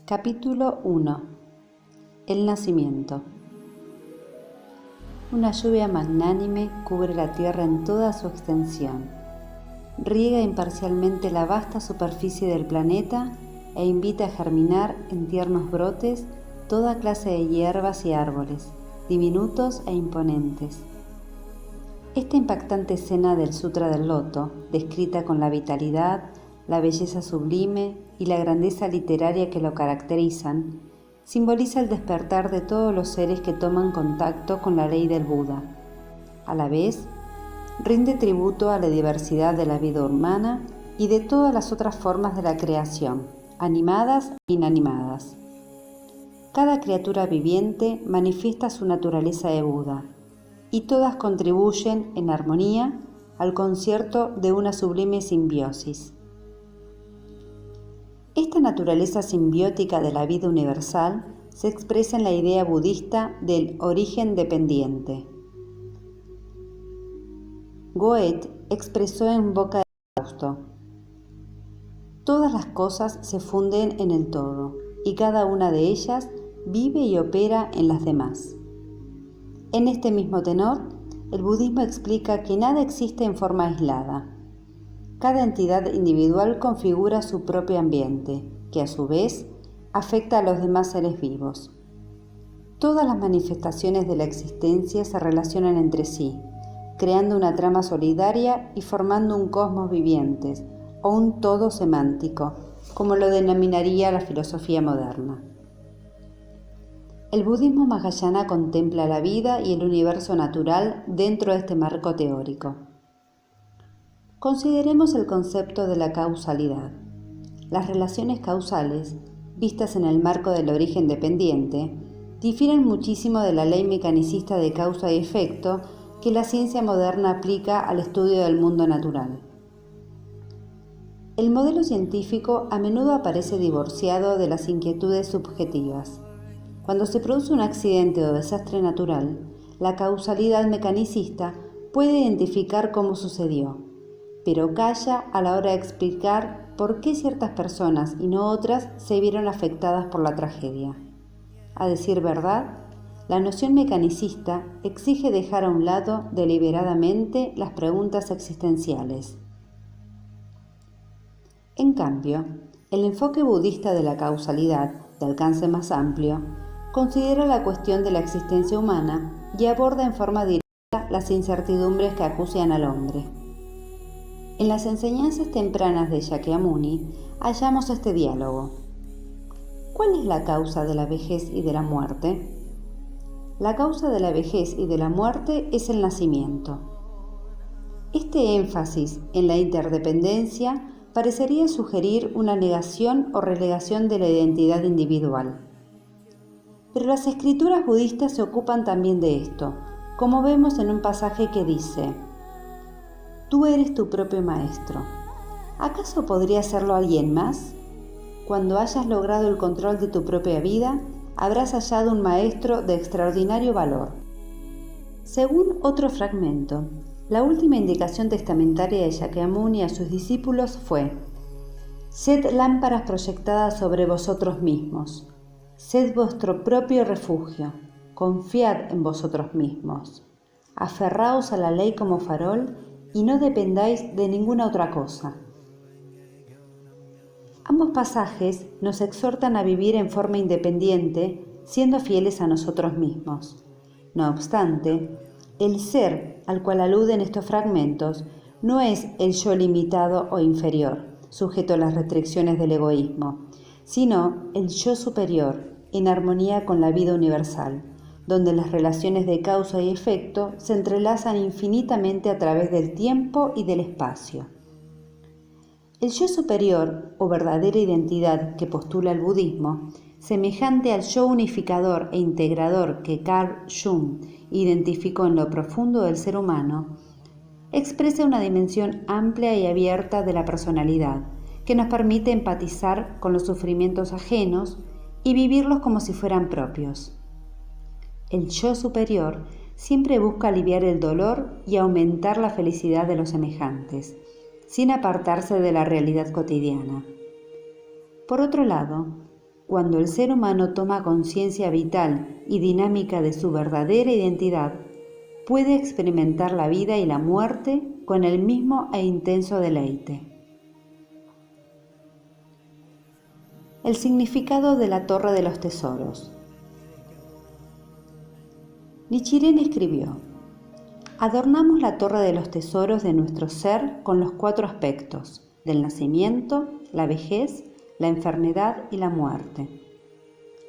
Capítulo 1. El nacimiento. Una lluvia magnánime cubre la tierra en toda su extensión. Riega imparcialmente la vasta superficie del planeta e invita a germinar en tiernos brotes toda clase de hierbas y árboles, diminutos e imponentes. Esta impactante escena del Sutra del Loto, descrita con la vitalidad, la belleza sublime y la grandeza literaria que lo caracterizan, simboliza el despertar de todos los seres que toman contacto con la ley del Buda. A la vez, rinde tributo a la diversidad de la vida humana y de todas las otras formas de la creación, animadas e inanimadas. Cada criatura viviente manifiesta su naturaleza de Buda, y todas contribuyen en armonía al concierto de una sublime simbiosis. Esta naturaleza simbiótica de la vida universal se expresa en la idea budista del origen dependiente. Goethe expresó en boca de Fausto: todas las cosas se funden en el todo, y cada una de ellas vive y opera en las demás. En este mismo tenor, el budismo explica que nada existe en forma aislada. Cada entidad individual configura su propio ambiente, que a su vez afecta a los demás seres vivos. Todas las manifestaciones de la existencia se relacionan entre sí, creando una trama solidaria y formando un cosmos viviente, o un todo semántico, como lo denominaría la filosofía moderna. El budismo mahayana contempla la vida y el universo natural dentro de este marco teórico. Consideremos el concepto de la causalidad. Las relaciones causales, vistas en el marco del origen dependiente, difieren muchísimo de la ley mecanicista de causa y efecto que la ciencia moderna aplica al estudio del mundo natural. El modelo científico a menudo aparece divorciado de las inquietudes subjetivas. Cuando se produce un accidente o desastre natural, la causalidad mecanicista puede identificar cómo sucedió, pero calla a la hora de explicar por qué ciertas personas y no otras se vieron afectadas por la tragedia. A decir verdad, la noción mecanicista exige dejar a un lado deliberadamente las preguntas existenciales. En cambio, el enfoque budista de la causalidad, de alcance más amplio, considera la cuestión de la existencia humana y aborda en forma directa las incertidumbres que acucian al hombre. En las enseñanzas tempranas de Shakyamuni hallamos este diálogo. ¿Cuál es la causa de la vejez y de la muerte? La causa de la vejez y de la muerte es el nacimiento. Este énfasis en la interdependencia parecería sugerir una negación o relegación de la identidad individual. Pero las escrituras budistas se ocupan también de esto, como vemos en un pasaje que dice: tú eres tu propio maestro. ¿Acaso podría serlo alguien más? Cuando hayas logrado el control de tu propia vida, habrás hallado un maestro de extraordinario valor. Según otro fragmento, la última indicación testamentaria de Shakyamuni a sus discípulos fue: sed lámparas proyectadas sobre vosotros mismos. Sed vuestro propio refugio. Confiad en vosotros mismos. Aferraos a la ley como farol y no dependáis de ninguna otra cosa. Ambos pasajes nos exhortan a vivir en forma independiente, siendo fieles a nosotros mismos. No obstante, el ser al cual aluden estos fragmentos no es el yo limitado o inferior, sujeto a las restricciones del egoísmo, sino el yo superior, en armonía con la vida universal, donde las relaciones de causa y efecto se entrelazan infinitamente a través del tiempo y del espacio. El yo superior, o verdadera identidad que postula el budismo, semejante al yo unificador e integrador que Carl Jung identificó en lo profundo del ser humano, expresa una dimensión amplia y abierta de la personalidad, que nos permite empatizar con los sufrimientos ajenos y vivirlos como si fueran propios. El yo superior siempre busca aliviar el dolor y aumentar la felicidad de los semejantes, sin apartarse de la realidad cotidiana. Por otro lado, cuando el ser humano toma conciencia vital y dinámica de su verdadera identidad, puede experimentar la vida y la muerte con el mismo e intenso deleite. El significado de la Torre de los Tesoros. Nichiren escribió: adornamos la Torre de los Tesoros de nuestro ser con los 4 aspectos del nacimiento, la vejez, la enfermedad y la muerte.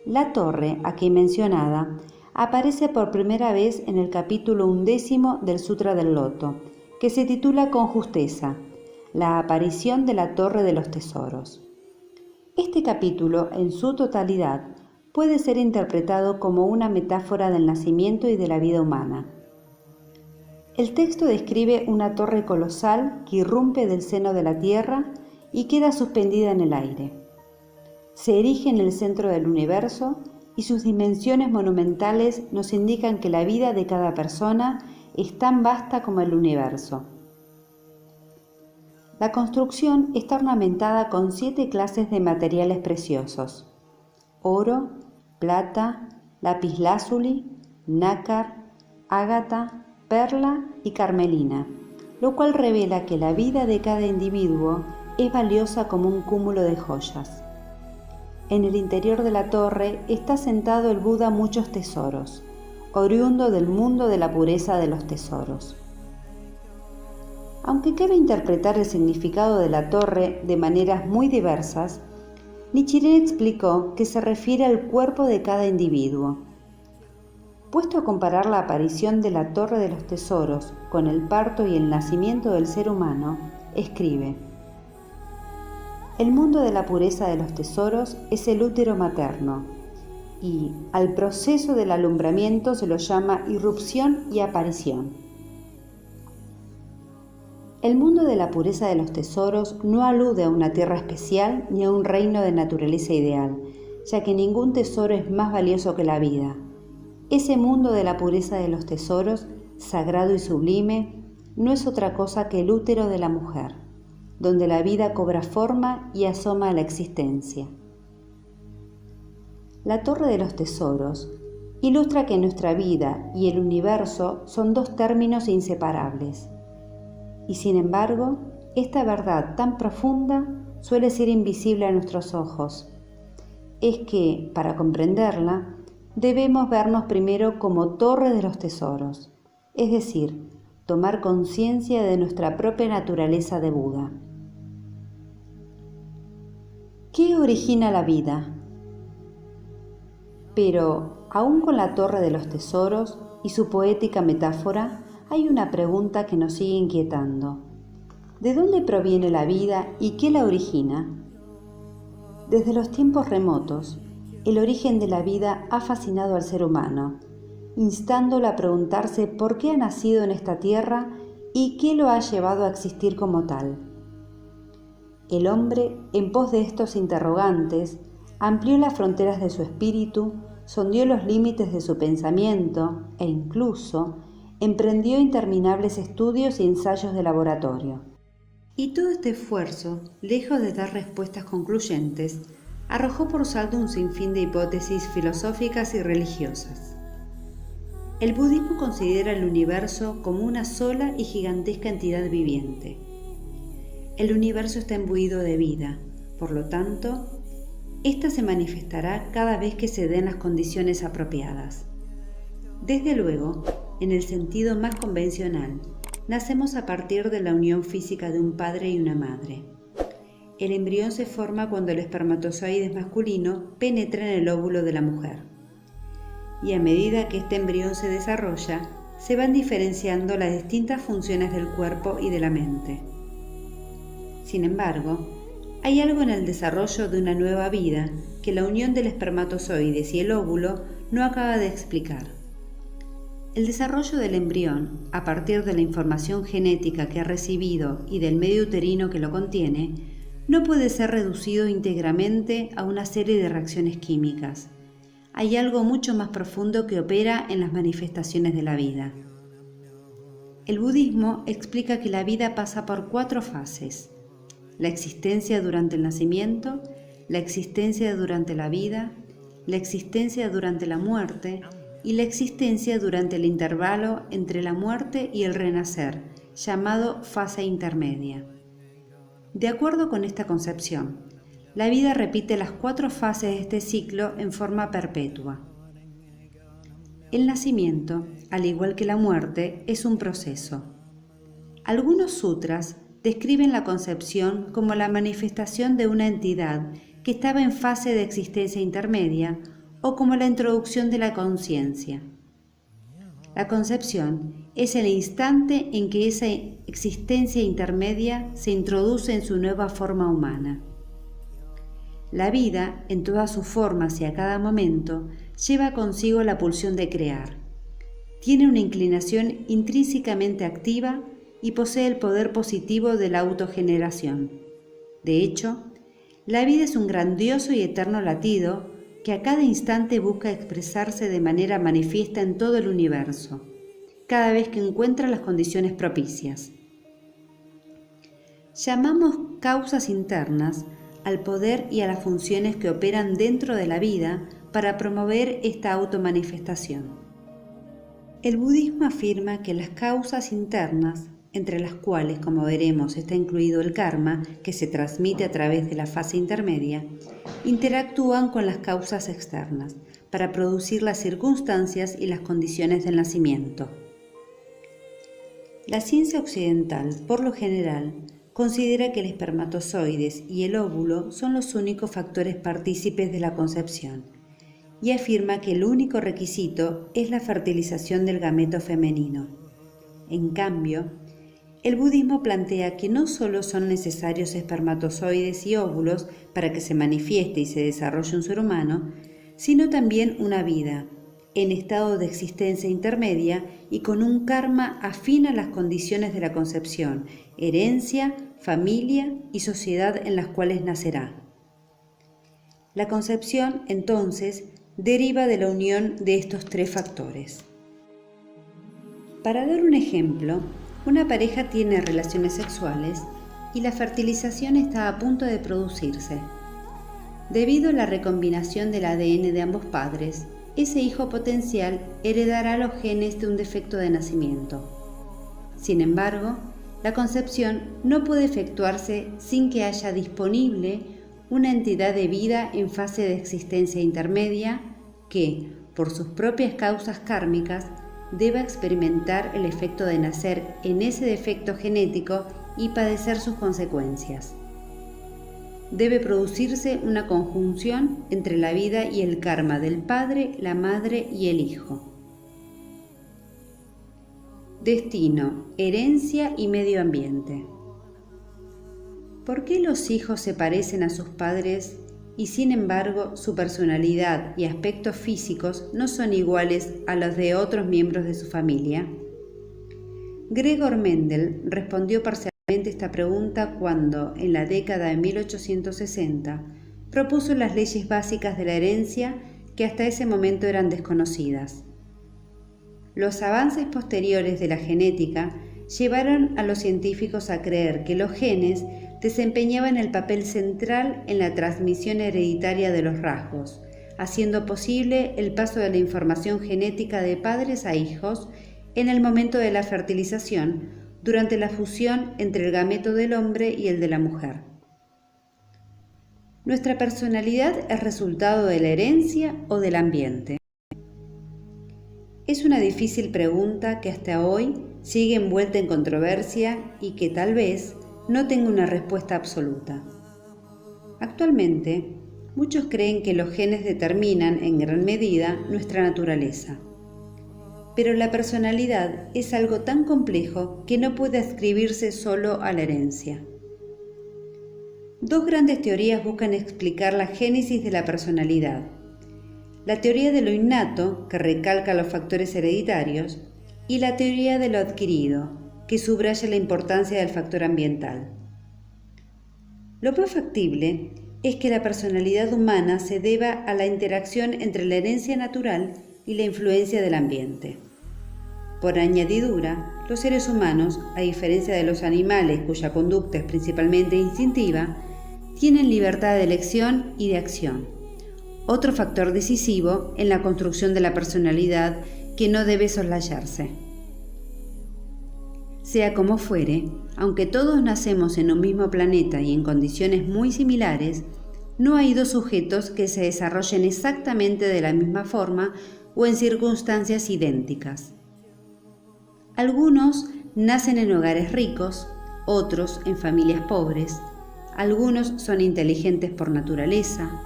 La torre, aquí mencionada, aparece por primera vez en el capítulo 11 del Sutra del Loto, que se titula con justeza, La aparición de la Torre de los Tesoros. Este capítulo, en su totalidad, puede ser interpretado como una metáfora del nacimiento y de la vida humana. El texto describe una torre colosal que irrumpe del seno de la tierra y queda suspendida en el aire. Se erige en el centro del universo y sus dimensiones monumentales nos indican que la vida de cada persona es tan vasta como el universo. La construcción está ornamentada con 7 clases de materiales preciosos: oro, plata, lapislázuli, nácar, ágata, perla y carmelina, lo cual revela que la vida de cada individuo es valiosa como un cúmulo de joyas. En el interior de la torre está sentado el Buda Muchos Tesoros, oriundo del mundo de la pureza de los tesoros. Aunque cabe interpretar el significado de la torre de maneras muy diversas, Nichiren explicó que se refiere al cuerpo de cada individuo. Puesto a comparar la aparición de la Torre de los Tesoros con el parto y el nacimiento del ser humano, escribe: el mundo de la pureza de los tesoros es el útero materno, y al proceso del alumbramiento se lo llama irrupción y aparición. El mundo de la pureza de los tesoros no alude a una tierra especial ni a un reino de naturaleza ideal, ya que ningún tesoro es más valioso que la vida. Ese mundo de la pureza de los tesoros, sagrado y sublime, no es otra cosa que el útero de la mujer, donde la vida cobra forma y asoma a la existencia. La Torre de los Tesoros ilustra que nuestra vida y el universo son 2 términos inseparables. Y sin embargo, esta verdad tan profunda suele ser invisible a nuestros ojos. Es que, para comprenderla, debemos vernos primero como Torre de los Tesoros, es decir, tomar conciencia de nuestra propia naturaleza de Buda. ¿Qué origina la vida? Pero, aún con la Torre de los Tesoros y su poética metáfora, hay una pregunta que nos sigue inquietando. ¿De dónde proviene la vida y qué la origina? Desde los tiempos remotos, el origen de la vida ha fascinado al ser humano, instándolo a preguntarse por qué ha nacido en esta tierra y qué lo ha llevado a existir como tal. El hombre, en pos de estos interrogantes, amplió las fronteras de su espíritu, sondeó los límites de su pensamiento e incluso emprendió interminables estudios y ensayos de laboratorio. Y todo este esfuerzo, lejos de dar respuestas concluyentes, arrojó por saldo un sinfín de hipótesis filosóficas y religiosas. El budismo considera el universo como una sola y gigantesca entidad viviente. El universo está imbuido de vida, por lo tanto, ésta se manifestará cada vez que se den las condiciones apropiadas. Desde luego, en el sentido más convencional, nacemos a partir de la unión física de un padre y una madre. El embrión se forma cuando el espermatozoide masculino penetra en el óvulo de la mujer. Y a medida que este embrión se desarrolla, se van diferenciando las distintas funciones del cuerpo y de la mente. Sin embargo, hay algo en el desarrollo de una nueva vida que la unión del espermatozoides y el óvulo no acaba de explicar. El desarrollo del embrión, a partir de la información genética que ha recibido y del medio uterino que lo contiene, no puede ser reducido íntegramente a una serie de reacciones químicas. Hay algo mucho más profundo que opera en las manifestaciones de la vida. El budismo explica que la vida pasa por 4 fases: la existencia durante el nacimiento, la existencia durante la vida, la existencia durante la muerte y la existencia durante el intervalo entre la muerte y el renacer, llamado fase intermedia. De acuerdo con esta concepción, la vida repite las 4 fases de este ciclo en forma perpetua. El nacimiento, al igual que la muerte, es un proceso. Algunos sutras describen la concepción como la manifestación de una entidad que estaba en fase de existencia intermedia o como la introducción de la conciencia. La concepción es el instante en que esa existencia intermedia se introduce en su nueva forma humana. La vida, en todas sus formas y a cada momento, lleva consigo la pulsión de crear. Tiene una inclinación intrínsecamente activa y posee el poder positivo de la autogeneración. De hecho, la vida es un grandioso y eterno latido que a cada instante busca expresarse de manera manifiesta en todo el universo, cada vez que encuentra las condiciones propicias. Llamamos causas internas al poder y a las funciones que operan dentro de la vida para promover esta automanifestación. El budismo afirma que las causas internas, entre las cuales, como veremos, está incluido el karma, que se transmite a través de la fase intermedia, interactúan con las causas externas para producir las circunstancias y las condiciones del nacimiento. La ciencia occidental, por lo general, considera que el espermatozoides y el óvulo son los únicos factores partícipes de la concepción y afirma que el único requisito es la fertilización del gameto femenino. En cambio, el budismo plantea que no solo son necesarios espermatozoides y óvulos para que se manifieste y se desarrolle un ser humano, sino también una vida, en estado de existencia intermedia y con un karma afín a las condiciones de la concepción, herencia, familia y sociedad en las cuales nacerá. La concepción, entonces, deriva de la unión de estos 3 factores. Para dar un ejemplo, una pareja tiene relaciones sexuales y la fertilización está a punto de producirse. Debido a la recombinación del ADN de ambos padres, ese hijo potencial heredará los genes de un defecto de nacimiento. Sin embargo, la concepción no puede efectuarse sin que haya disponible una entidad de vida en fase de existencia intermedia que, por sus propias causas kármicas, deba experimentar el efecto de nacer en ese defecto genético y padecer sus consecuencias. Debe producirse una conjunción entre la vida y el karma del padre, la madre y el hijo. Destino, herencia y medio ambiente. ¿Por qué los hijos se parecen a sus padres y sin embargo su personalidad y aspectos físicos no son iguales a los de otros miembros de su familia? Gregor Mendel respondió parcialmente esta pregunta cuando, en la década de 1860, propuso las leyes básicas de la herencia que hasta ese momento eran desconocidas. Los avances posteriores de la genética llevaron a los científicos a creer que los genes desempeñaban el papel central en la transmisión hereditaria de los rasgos, haciendo posible el paso de la información genética de padres a hijos en el momento de la fertilización, durante la fusión entre el gameto del hombre y el de la mujer. ¿Nuestra personalidad es resultado de la herencia o del ambiente? Es una difícil pregunta que hasta hoy sigue envuelta en controversia y que tal vez no tenga una respuesta absoluta. Actualmente, muchos creen que los genes determinan en gran medida nuestra naturaleza. Pero la personalidad es algo tan complejo que no puede adscribirse solo a la herencia. 2 grandes teorías buscan explicar la génesis de la personalidad. La teoría de lo innato, que recalca los factores hereditarios, y la teoría de lo adquirido, que subraya la importancia del factor ambiental. Lo más factible es que la personalidad humana se deba a la interacción entre la herencia natural y la influencia del ambiente. Por añadidura, los seres humanos, a diferencia de los animales cuya conducta es principalmente instintiva, tienen libertad de elección y de acción, otro factor decisivo en la construcción de la personalidad que no debe soslayarse. Sea como fuere, aunque todos nacemos en un mismo planeta y en condiciones muy similares, no hay dos sujetos que se desarrollen exactamente de la misma forma o en circunstancias idénticas. Algunos nacen en hogares ricos, otros en familias pobres. Algunos son inteligentes por naturaleza,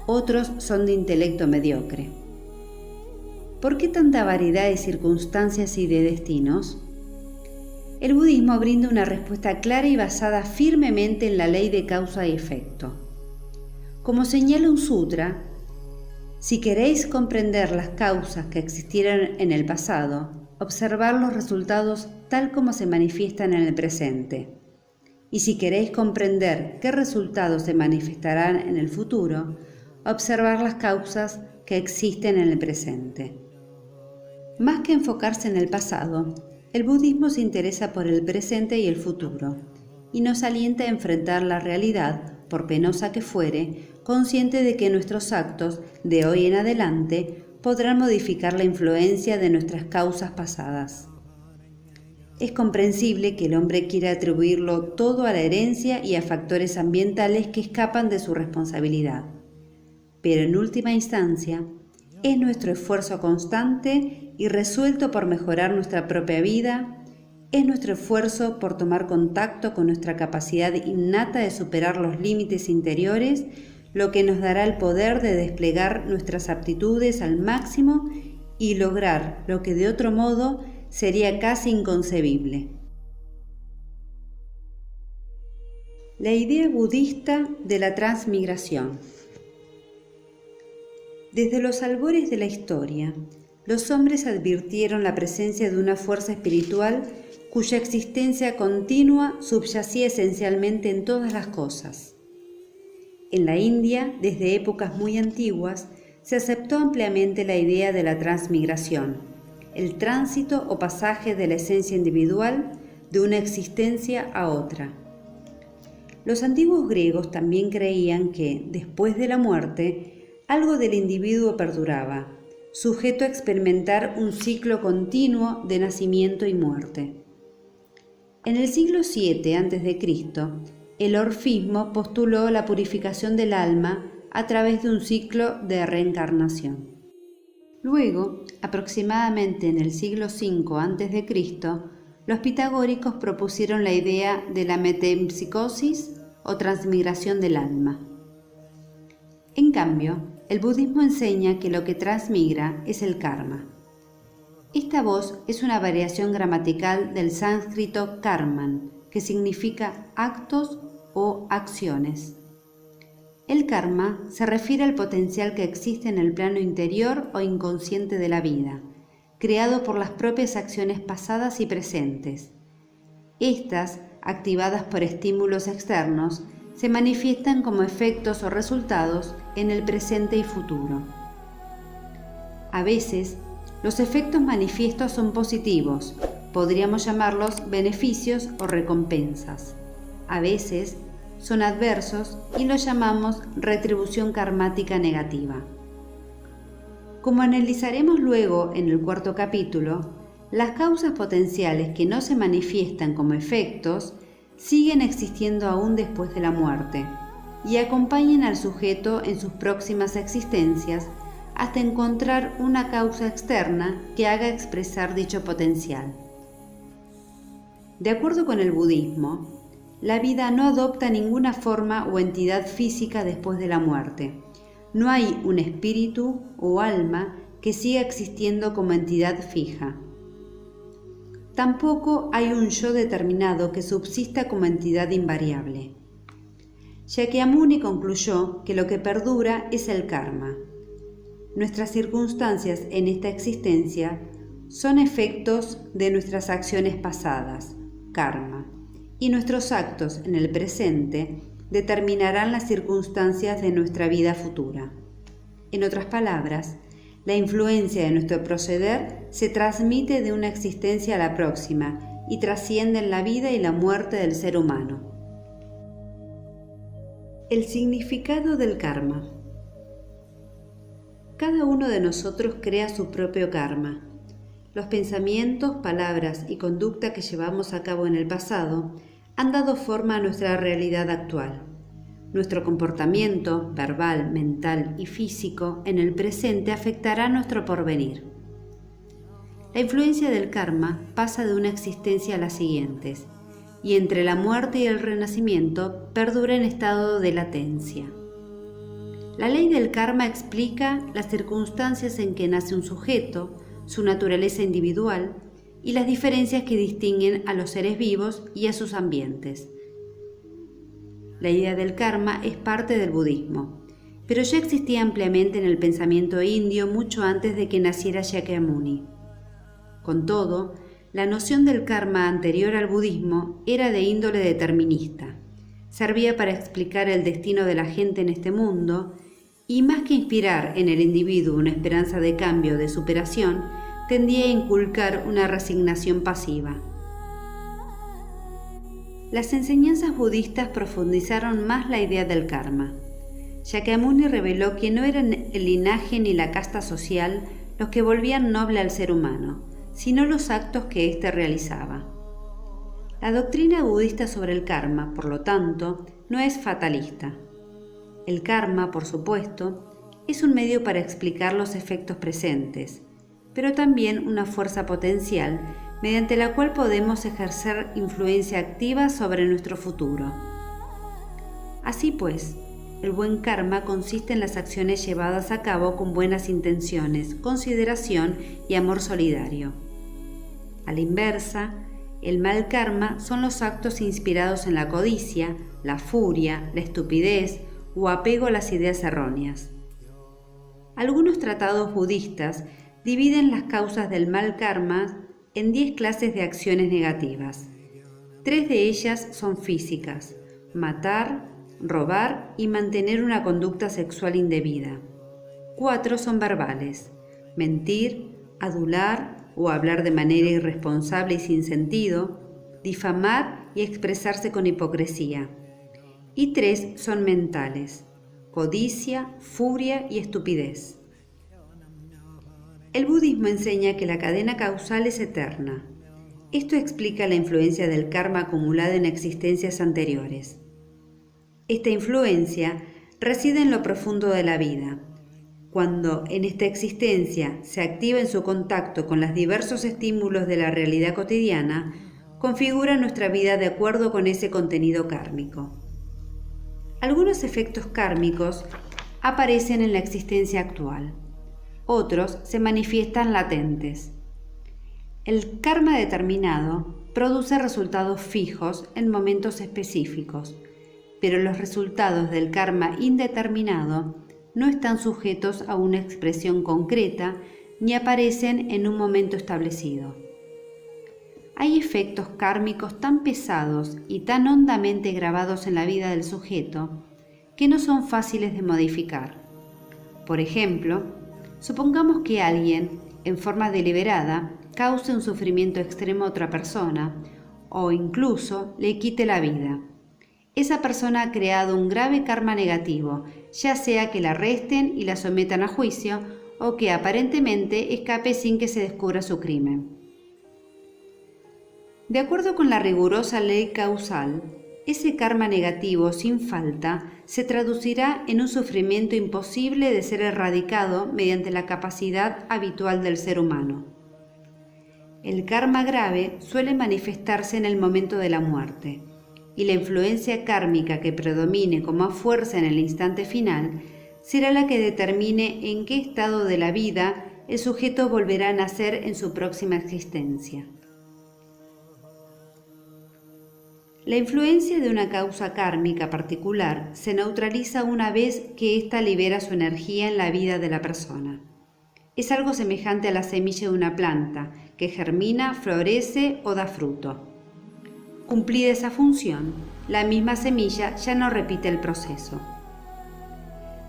otros son de intelecto mediocre. ¿Por qué tanta variedad de circunstancias y de destinos? El budismo brinda una respuesta clara y basada firmemente en la ley de causa y efecto. Como señala un sutra, si queréis comprender las causas que existieron en el pasado, observad los resultados tal como se manifiestan en el presente. Y si queréis comprender qué resultados se manifestarán en el futuro, observad las causas que existen en el presente. Más que enfocarse en el pasado, el budismo se interesa por el presente y el futuro, y nos alienta a enfrentar la realidad, por penosa que fuere, consciente de que nuestros actos, de hoy en adelante, podrán modificar la influencia de nuestras causas pasadas. Es comprensible que el hombre quiera atribuirlo todo a la herencia y a factores ambientales que escapan de su responsabilidad. Pero en última instancia, es nuestro esfuerzo constante y resuelto por mejorar nuestra propia vida, es nuestro esfuerzo por tomar contacto con nuestra capacidad innata de superar los límites interiores, lo que nos dará el poder de desplegar nuestras aptitudes al máximo y lograr lo que de otro modo sería casi inconcebible. La idea budista de la transmigración. Desde los albores de la historia, los hombres advirtieron la presencia de una fuerza espiritual cuya existencia continua subyacía esencialmente en todas las cosas. En la India, desde épocas muy antiguas, se aceptó ampliamente la idea de la transmigración, el tránsito o pasaje de la esencia individual de una existencia a otra. Los antiguos griegos también creían que, después de la muerte, algo del individuo perduraba, sujeto a experimentar un ciclo continuo de nacimiento y muerte. En el siglo VII a.C., el orfismo postuló la purificación del alma a través de un ciclo de reencarnación. Luego, aproximadamente en el siglo V a.C., los pitagóricos propusieron la idea de la metempsicosis o transmigración del alma. En cambio, el budismo enseña que lo que transmigra es el karma. Esta voz es una variación gramatical del sánscrito karman, que significa actos o acciones. El karma se refiere al potencial que existe en el plano interior o inconsciente de la vida, creado por las propias acciones pasadas y presentes. Estas, activadas por estímulos externos, se manifiestan como efectos o resultados en el presente y futuro. A veces, los efectos manifiestos son positivos, podríamos llamarlos beneficios o recompensas. A veces, son adversos y los llamamos retribución karmática negativa. Como analizaremos luego en el cuarto capítulo, las causas potenciales que no se manifiestan como efectos siguen existiendo aún después de la muerte y acompañan al sujeto en sus próximas existencias hasta encontrar una causa externa que haga expresar dicho potencial. De acuerdo con el budismo, la vida no adopta ninguna forma o entidad física después de la muerte. No hay un espíritu o alma que siga existiendo como entidad fija. Tampoco hay un yo determinado que subsista como entidad invariable. Shakyamuni concluyó que lo que perdura es el karma. Nuestras circunstancias en esta existencia son efectos de nuestras acciones pasadas, karma, y nuestros actos en el presente determinarán las circunstancias de nuestra vida futura. En otras palabras, la influencia de nuestro proceder se transmite de una existencia a la próxima y trasciende en la vida y la muerte del ser humano. El significado del karma. Cada uno de nosotros crea su propio karma. Los pensamientos, palabras y conducta que llevamos a cabo en el pasado han dado forma a nuestra realidad actual. Nuestro comportamiento verbal, mental y físico en el presente afectará nuestro porvenir. La influencia del karma pasa de una existencia a las siguientes, y entre la muerte y el renacimiento perdura en estado de latencia. La ley del karma explica las circunstancias en que nace un sujeto, su naturaleza individual y las diferencias que distinguen a los seres vivos y a sus ambientes. La idea del karma es parte del budismo, pero ya existía ampliamente en el pensamiento indio mucho antes de que naciera Shakyamuni. Con todo, la noción del karma anterior al budismo era de índole determinista. Servía para explicar el destino de la gente en este mundo y, más que inspirar en el individuo una esperanza de cambio, de superación, tendía a inculcar una resignación pasiva. Las enseñanzas budistas profundizaron más la idea del karma. Shakyamuni reveló que no eran el linaje ni la casta social los que volvían noble al ser humano, sino los actos que éste realizaba. La doctrina budista sobre el karma, por lo tanto, no es fatalista. El karma, por supuesto, es un medio para explicar los efectos presentes, pero también una fuerza potencial mediante la cual podemos ejercer influencia activa sobre nuestro futuro. Así pues, el buen karma consiste en las acciones llevadas a cabo con buenas intenciones, consideración y amor solidario. A la inversa, el mal karma son los actos inspirados en la codicia, la furia, la estupidez o apego a las ideas erróneas. Algunos tratados budistas dividen las causas del mal karma en 10 clases de acciones negativas. 3 de ellas son físicas: matar, robar y mantener una conducta sexual indebida. 4 son verbales: mentir, adular o hablar de manera irresponsable y sin sentido, difamar y expresarse con hipocresía. Y 3 son mentales: codicia, furia y estupidez. El budismo enseña que la cadena causal es eterna. Esto explica la influencia del karma acumulada en existencias anteriores. Esta influencia reside en lo profundo de la vida. Cuando en esta existencia se activa en su contacto con los diversos estímulos de la realidad cotidiana, configura nuestra vida de acuerdo con ese contenido kármico. Algunos efectos kármicos aparecen en la existencia actual. Otros se manifiestan latentes. El karma determinado produce resultados fijos en momentos específicos, pero los resultados del karma indeterminado no están sujetos a una expresión concreta ni aparecen en un momento establecido. Hay efectos kármicos tan pesados y tan hondamente grabados en la vida del sujeto que no son fáciles de modificar. Por ejemplo, supongamos que alguien, en forma deliberada, cause un sufrimiento extremo a otra persona o incluso le quite la vida. Esa persona ha creado un grave karma negativo, ya sea que la arresten y la sometan a juicio o que aparentemente escape sin que se descubra su crimen. De acuerdo con la rigurosa ley causal, ese karma negativo sin falta se traducirá en un sufrimiento imposible de ser erradicado mediante la capacidad habitual del ser humano. El karma grave suele manifestarse en el momento de la muerte, y la influencia kármica que predomine como fuerza en el instante final será la que determine en qué estado de la vida el sujeto volverá a nacer en su próxima existencia. La influencia de una causa kármica particular se neutraliza una vez que ésta libera su energía en la vida de la persona. Es algo semejante a la semilla de una planta que germina, florece o da fruto. Cumplida esa función, la misma semilla ya no repite el proceso.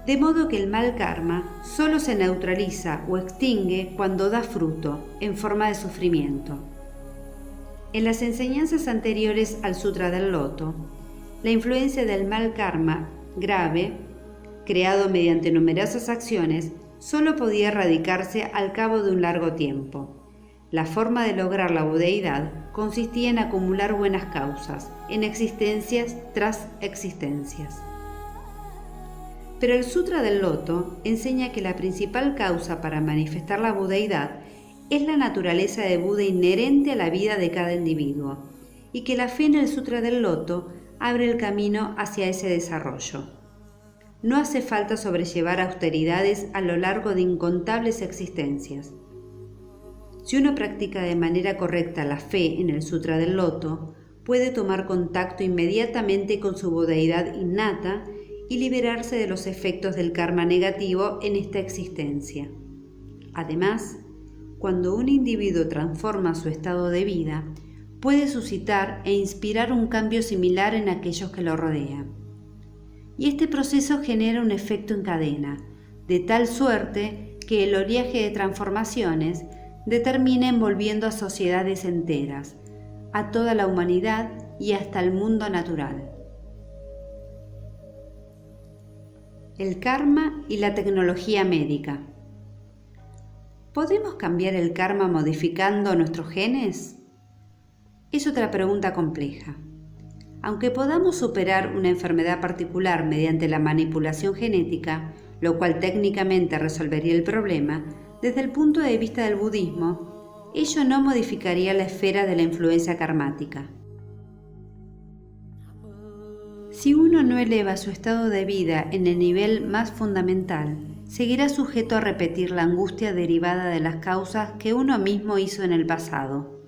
De modo que el mal karma solo se neutraliza o extingue cuando da fruto, en forma de sufrimiento. En las enseñanzas anteriores al Sutra del Loto, la influencia del mal karma grave, creado mediante numerosas acciones, solo podía erradicarse al cabo de un largo tiempo. La forma de lograr la budeidad consistía en acumular buenas causas, en existencias tras existencias. Pero el Sutra del Loto enseña que la principal causa para manifestar la budeidad es la naturaleza de Buda inherente a la vida de cada individuo, y que la fe en el Sutra del Loto abre el camino hacia ese desarrollo. No hace falta sobrellevar austeridades a lo largo de incontables existencias. Si uno practica de manera correcta la fe en el Sutra del Loto, puede tomar contacto inmediatamente con su budeidad innata y liberarse de los efectos del karma negativo en esta existencia. Además, cuando un individuo transforma su estado de vida, puede suscitar e inspirar un cambio similar en aquellos que lo rodean. Y este proceso genera un efecto en cadena, de tal suerte que el oleaje de transformaciones determina envolviendo a sociedades enteras, a toda la humanidad y hasta el mundo natural. El karma y la tecnología médica. ¿Podemos cambiar el karma modificando nuestros genes? Es otra pregunta compleja. Aunque podamos superar una enfermedad particular mediante la manipulación genética, lo cual técnicamente resolvería el problema, desde el punto de vista del budismo, ello no modificaría la esfera de la influencia karmática. Si uno no eleva su estado de vida en el nivel más fundamental, seguirá sujeto a repetir la angustia derivada de las causas que uno mismo hizo en el pasado.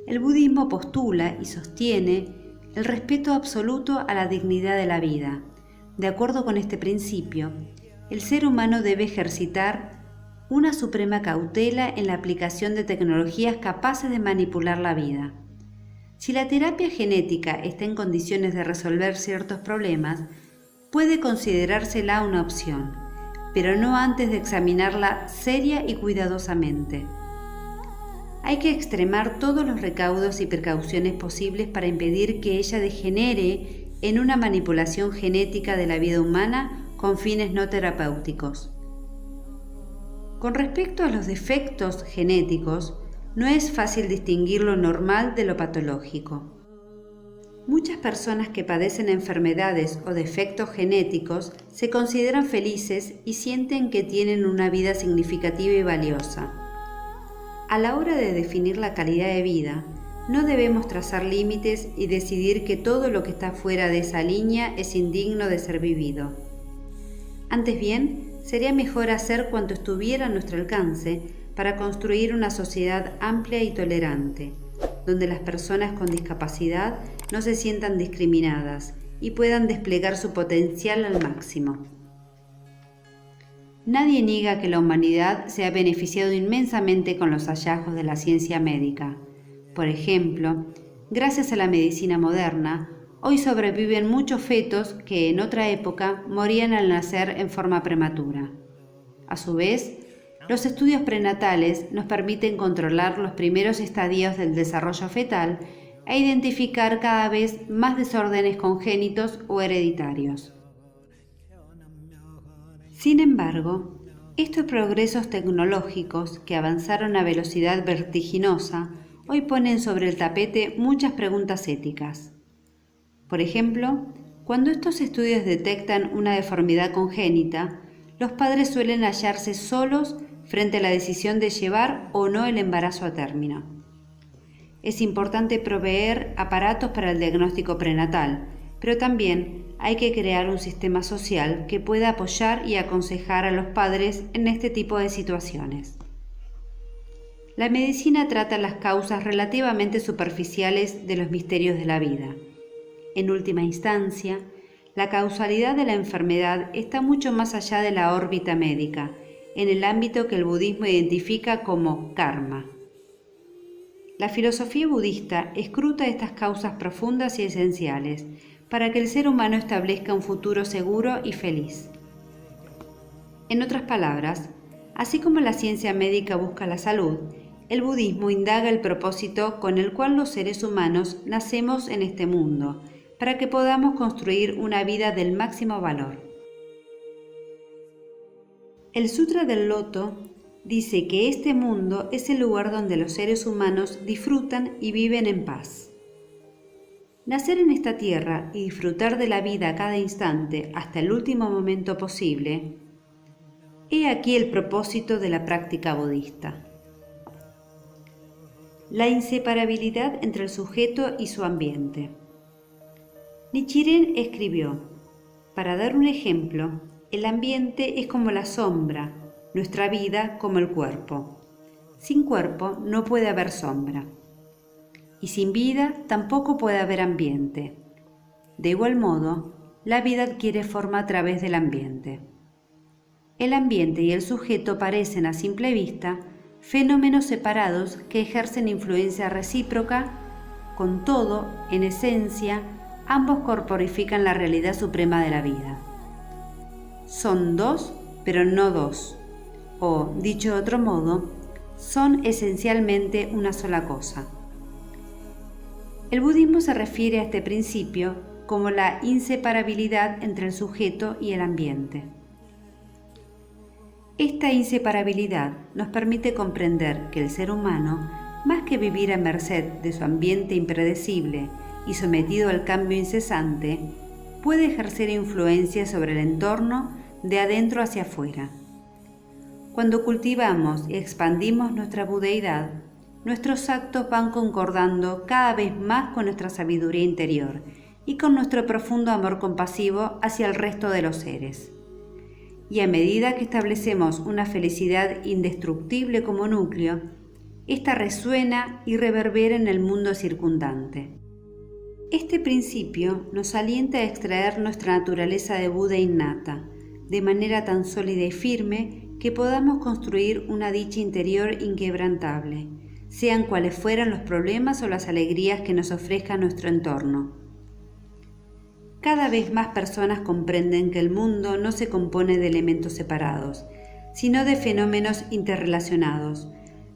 El budismo postula y sostiene el respeto absoluto a la dignidad de la vida. De acuerdo con este principio, el ser humano debe ejercitar una suprema cautela en la aplicación de tecnologías capaces de manipular la vida. Si la terapia genética está en condiciones de resolver ciertos problemas, puede considerársela una opción, pero no antes de examinarla seria y cuidadosamente. Hay que extremar todos los recaudos y precauciones posibles para impedir que ella degenere en una manipulación genética de la vida humana con fines no terapéuticos. Con respecto a los defectos genéticos, no es fácil distinguir lo normal de lo patológico. Muchas personas que padecen enfermedades o defectos genéticos se consideran felices y sienten que tienen una vida significativa y valiosa. A la hora de definir la calidad de vida, no debemos trazar límites y decidir que todo lo que está fuera de esa línea es indigno de ser vivido. Antes bien, sería mejor hacer cuanto estuviera a nuestro alcance para construir una sociedad amplia y tolerante, donde las personas con discapacidad no se sientan discriminadas y puedan desplegar su potencial al máximo. Nadie niega que la humanidad se ha beneficiado inmensamente con los hallazgos de la ciencia médica. Por ejemplo, gracias a la medicina moderna, hoy sobreviven muchos fetos que en otra época morían al nacer en forma prematura. A su vez, los estudios prenatales nos permiten controlar los primeros estadios del desarrollo fetal e identificar cada vez más desórdenes congénitos o hereditarios. Sin embargo, estos progresos tecnológicos que avanzaron a velocidad vertiginosa hoy ponen sobre el tapete muchas preguntas éticas. Por ejemplo, cuando estos estudios detectan una deformidad congénita, los padres suelen hallarse solos frente a la decisión de llevar o no el embarazo a término. Es importante proveer aparatos para el diagnóstico prenatal, pero también hay que crear un sistema social que pueda apoyar y aconsejar a los padres en este tipo de situaciones. La medicina trata las causas relativamente superficiales de los misterios de la vida. En última instancia, la causalidad de la enfermedad está mucho más allá de la órbita médica, en el ámbito que el budismo identifica como karma. La filosofía budista escruta estas causas profundas y esenciales para que el ser humano establezca un futuro seguro y feliz. En otras palabras, así como la ciencia médica busca la salud, el budismo indaga el propósito con el cual los seres humanos nacemos en este mundo, para que podamos construir una vida del máximo valor. El Sutra del Loto dice que este mundo es el lugar donde los seres humanos disfrutan y viven en paz. Nacer en esta tierra y disfrutar de la vida a cada instante hasta el último momento posible, he aquí el propósito de la práctica budista. La inseparabilidad entre el sujeto y su ambiente. Nichiren escribió: para dar un ejemplo, el ambiente es como la sombra, nuestra vida como el cuerpo. Sin cuerpo no puede haber sombra. Y sin vida tampoco puede haber ambiente. De igual modo, la vida adquiere forma a través del ambiente. El ambiente y el sujeto parecen a simple vista fenómenos separados que ejercen influencia recíproca. Con todo, en esencia, ambos corporifican la realidad suprema de la vida. Son dos, pero no dos. O, dicho de otro modo, son esencialmente una sola cosa. El budismo se refiere a este principio como la inseparabilidad entre el sujeto y el ambiente. Esta inseparabilidad nos permite comprender que el ser humano, más que vivir a merced de su ambiente impredecible y sometido al cambio incesante, puede ejercer influencia sobre el entorno de adentro hacia afuera. Cuando cultivamos y expandimos nuestra budeidad, nuestros actos van concordando cada vez más con nuestra sabiduría interior y con nuestro profundo amor compasivo hacia el resto de los seres. Y a medida que establecemos una felicidad indestructible como núcleo, esta resuena y reverbera en el mundo circundante. Este principio nos alienta a extraer nuestra naturaleza de Buda innata, de manera tan sólida y firme que podamos construir una dicha interior inquebrantable, sean cuales fueran los problemas o las alegrías que nos ofrezca nuestro entorno. Cada vez más personas comprenden que el mundo no se compone de elementos separados, sino de fenómenos interrelacionados,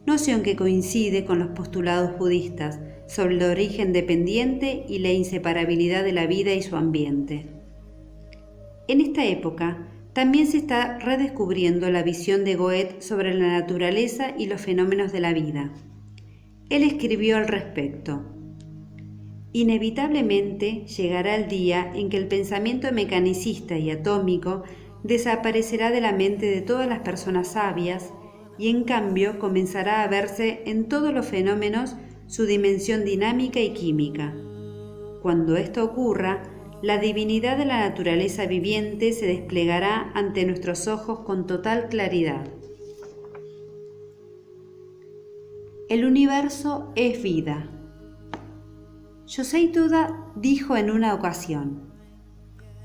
noción que coincide con los postulados budistas sobre el origen dependiente y la inseparabilidad de la vida y su ambiente. En esta época, también se está redescubriendo la visión de Goethe sobre la naturaleza y los fenómenos de la vida. Él escribió al respecto: inevitablemente llegará el día en que el pensamiento mecanicista y atómico desaparecerá de la mente de todas las personas sabias y en cambio comenzará a verse en todos los fenómenos su dimensión dinámica y química. Cuando esto ocurra, la divinidad de la naturaleza viviente se desplegará ante nuestros ojos con total claridad. El universo es vida. Yosei Toda dijo en una ocasión: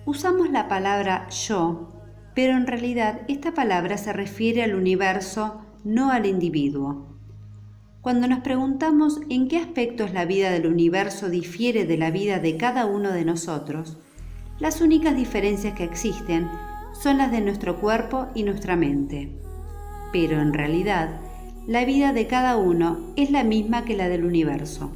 usamos la palabra yo, pero en realidad esta palabra se refiere al universo, no al individuo. Cuando nos preguntamos en qué aspectos la vida del universo difiere de la vida de cada uno de nosotros, las únicas diferencias que existen son las de nuestro cuerpo y nuestra mente. Pero en realidad, la vida de cada uno es la misma que la del universo.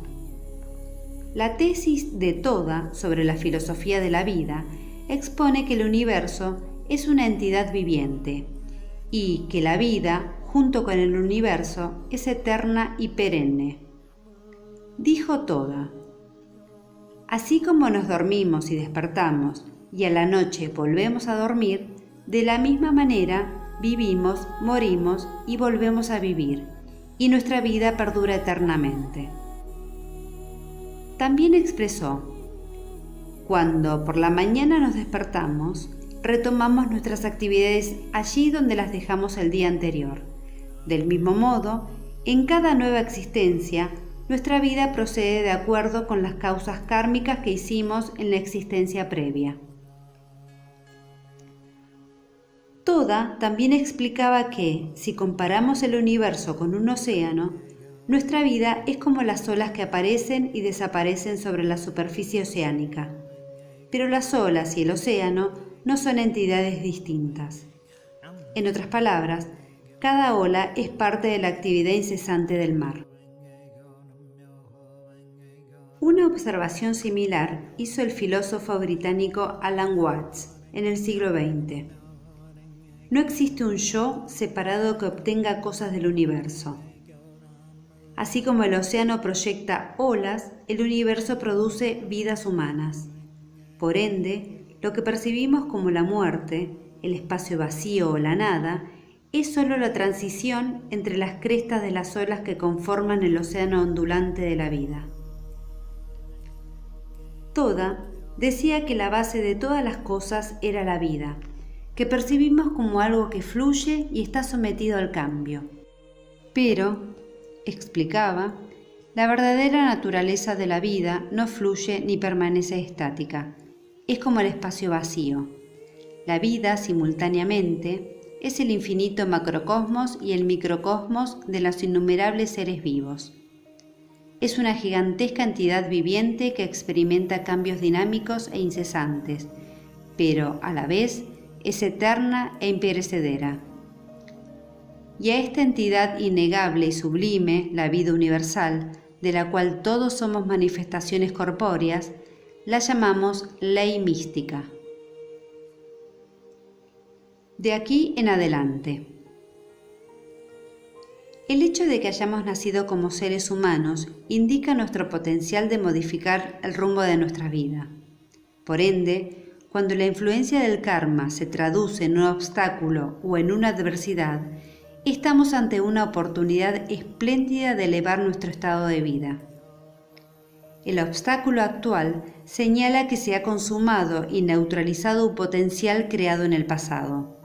La tesis de Toda sobre la filosofía de la vida expone que el universo es una entidad viviente y que la vida, junto con el universo, es eterna y perenne. Dijo Toda: así como nos dormimos y despertamos y a la noche volvemos a dormir, de la misma manera vivimos, morimos y volvemos a vivir, y nuestra vida perdura eternamente. También expresó: cuando por la mañana nos despertamos, retomamos nuestras actividades allí donde las dejamos el día anterior. Del mismo modo, en cada nueva existencia, nuestra vida procede de acuerdo con las causas kármicas que hicimos en la existencia previa. Toda también explicaba que, si comparamos el universo con un océano, nuestra vida es como las olas que aparecen y desaparecen sobre la superficie oceánica. Pero las olas y el océano no son entidades distintas. En otras palabras, cada ola es parte de la actividad incesante del mar. Una observación similar hizo el filósofo británico Alan Watts en el siglo XX. No existe un yo separado que obtenga cosas del universo. Así como el océano proyecta olas, el universo produce vidas humanas. Por ende, lo que percibimos como la muerte, el espacio vacío o la nada, es solo la transición entre las crestas de las olas que conforman el océano ondulante de la vida. Toda decía que la base de todas las cosas era la vida, que percibimos como algo que fluye y está sometido al cambio. Pero, explicaba, la verdadera naturaleza de la vida no fluye ni permanece estática. Es como el espacio vacío. La vida, simultáneamente, es el infinito macrocosmos y el microcosmos de los innumerables seres vivos. Es una gigantesca entidad viviente que experimenta cambios dinámicos e incesantes, pero a la vez es eterna e imperecedera. Y a esta entidad innegable y sublime, la vida universal, de la cual todos somos manifestaciones corpóreas, la llamamos ley mística. De aquí en adelante. El hecho de que hayamos nacido como seres humanos indica nuestro potencial de modificar el rumbo de nuestra vida. Por ende, cuando la influencia del karma se traduce en un obstáculo o en una adversidad, estamos ante una oportunidad espléndida de elevar nuestro estado de vida. El obstáculo actual señala que se ha consumado y neutralizado un potencial creado en el pasado.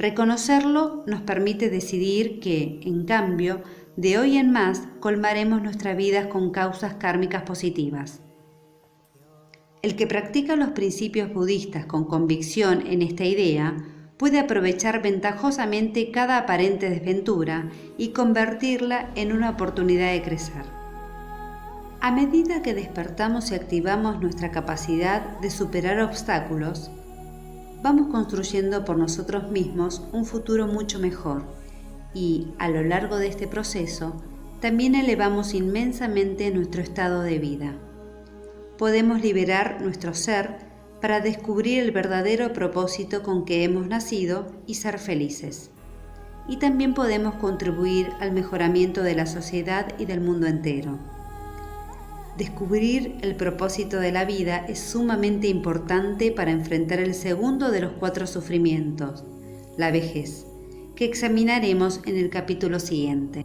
Reconocerlo nos permite decidir que, en cambio, de hoy en más colmaremos nuestras vidas con causas kármicas positivas. El que practica los principios budistas con convicción en esta idea puede aprovechar ventajosamente cada aparente desventura y convertirla en una oportunidad de crecer. A medida que despertamos y activamos nuestra capacidad de superar obstáculos, vamos construyendo por nosotros mismos un futuro mucho mejor y, a lo largo de este proceso, también elevamos inmensamente nuestro estado de vida. Podemos liberar nuestro ser para descubrir el verdadero propósito con que hemos nacido y ser felices. Y también podemos contribuir al mejoramiento de la sociedad y del mundo entero. Descubrir el propósito de la vida es sumamente importante para enfrentar el segundo de los 4 sufrimientos, la vejez, que examinaremos en el capítulo siguiente.